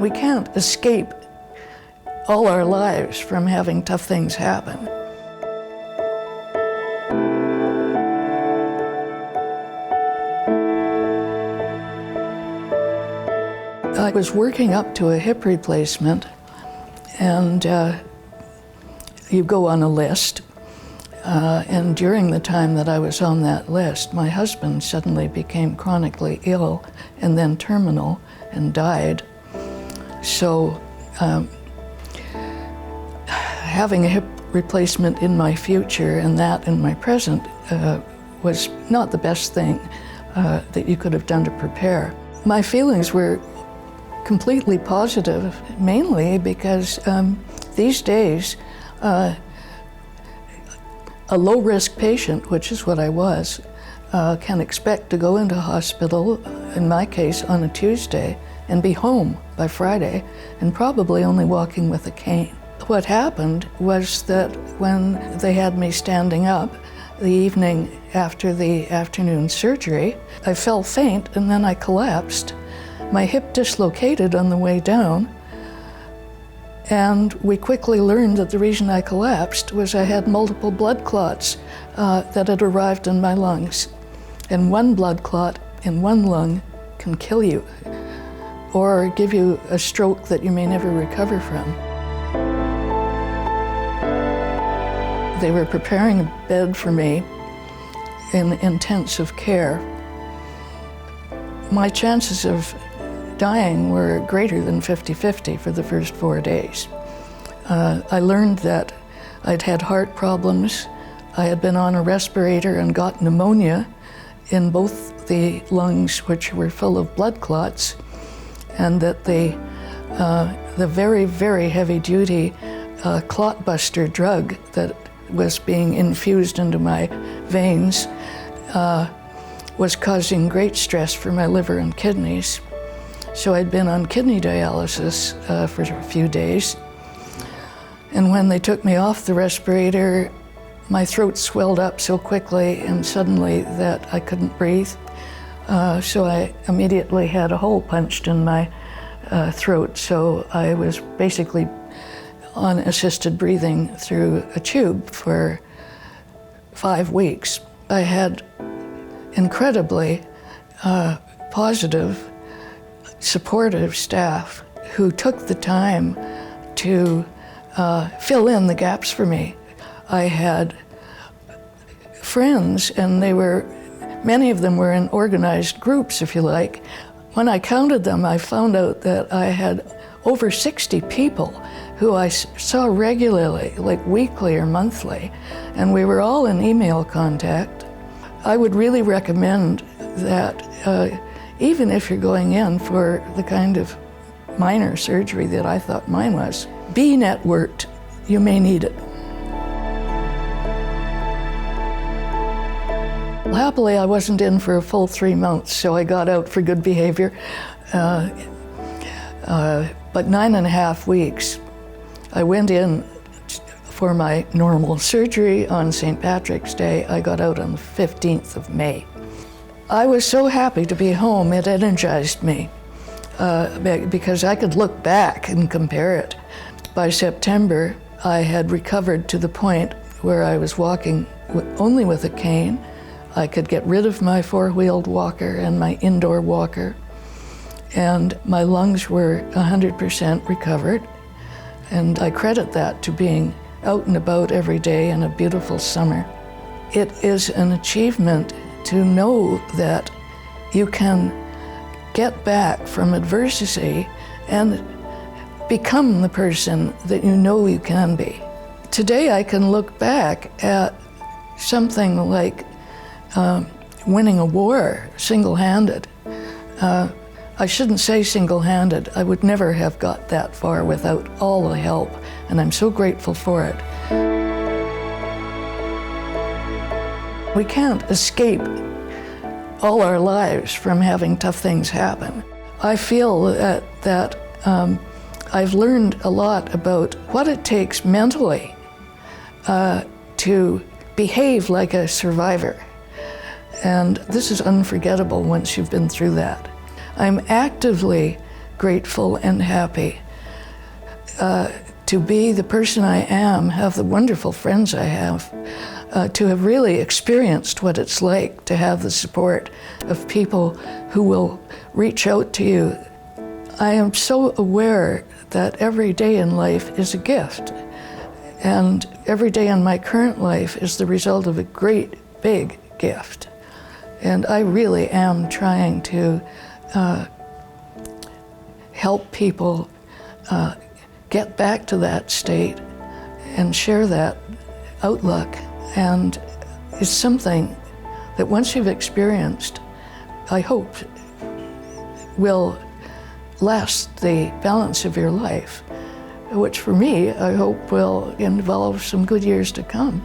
We can't escape all our lives from having tough things happen. I was working up to a hip replacement, and you go on a list. And during the time that I was on that list, my husband suddenly became chronically ill and then terminal and died. So having a hip replacement in my future and that in my present was not the best thing that you could have done to prepare. My feelings were completely positive, mainly because these days, a low-risk patient, which is what I was, can expect to go into hospital, in my case, on a Tuesday, and be home by Friday, and probably only walking with a cane. What happened was that when they had me standing up the evening after the afternoon surgery, I fell faint and then I collapsed. My hip dislocated on the way down, and we quickly learned that the reason I collapsed was I had multiple blood clots that had arrived in my lungs. And one blood clot in one lung can kill you or give you a stroke that you may never recover from. They were preparing a bed for me in intensive care. My chances of dying were greater than 50-50 for the first 4 days. I learned that I'd had heart problems. I had been on a respirator and got pneumonia in both the lungs, which were full of blood clots, and that the very, very heavy-duty clot buster drug that was being infused into my veins was causing great stress for my liver and kidneys. So I'd been on kidney dialysis for a few days. And when they took me off the respirator, my throat swelled up so quickly and suddenly that I couldn't breathe. So I immediately had a hole punched in my throat. So I was basically on assisted breathing through a tube for 5 weeks. I had incredibly positive, supportive staff who took the time to fill in the gaps for me. I had friends, and many of them were in organized groups, if you like. When I counted them, I found out that I had over 60 people who I saw regularly, like weekly or monthly, and we were all in email contact. I would really recommend that even if you're going in for the kind of minor surgery that I thought mine was, be networked. You may need it. Well, happily, I wasn't in for a full 3 months, so I got out for good behavior. But 9.5 weeks, I went in for my normal surgery on St. Patrick's Day. I got out on the 15th of May. I was so happy to be home, it energized me because I could look back and compare it. By September, I had recovered to the point where I was walking only with a cane. I could get rid of my four-wheeled walker and my indoor walker, and my lungs were 100% recovered. And I credit that to being out and about every day in a beautiful summer. It is an achievement to know that you can get back from adversity and become the person that you know you can be. Today I can look back at something like winning a war single-handed. I shouldn't say single-handed. I would never have got that far without all the help, and I'm so grateful for it. We can't escape all our lives from having tough things happen. I feel that I've learned a lot about what it takes mentally to behave like a survivor. And this is unforgettable once you've been through that. I'm actively grateful and happy. To be the person I am, have the wonderful friends I have, to have really experienced what it's like to have the support of people who will reach out to you. I am so aware that every day in life is a gift, and every day in my current life is the result of a great big gift. And I really am trying to help people get back to that state and share that outlook. And it's something that once you've experienced, I hope will last the balance of your life, which for me, I hope will involve some good years to come.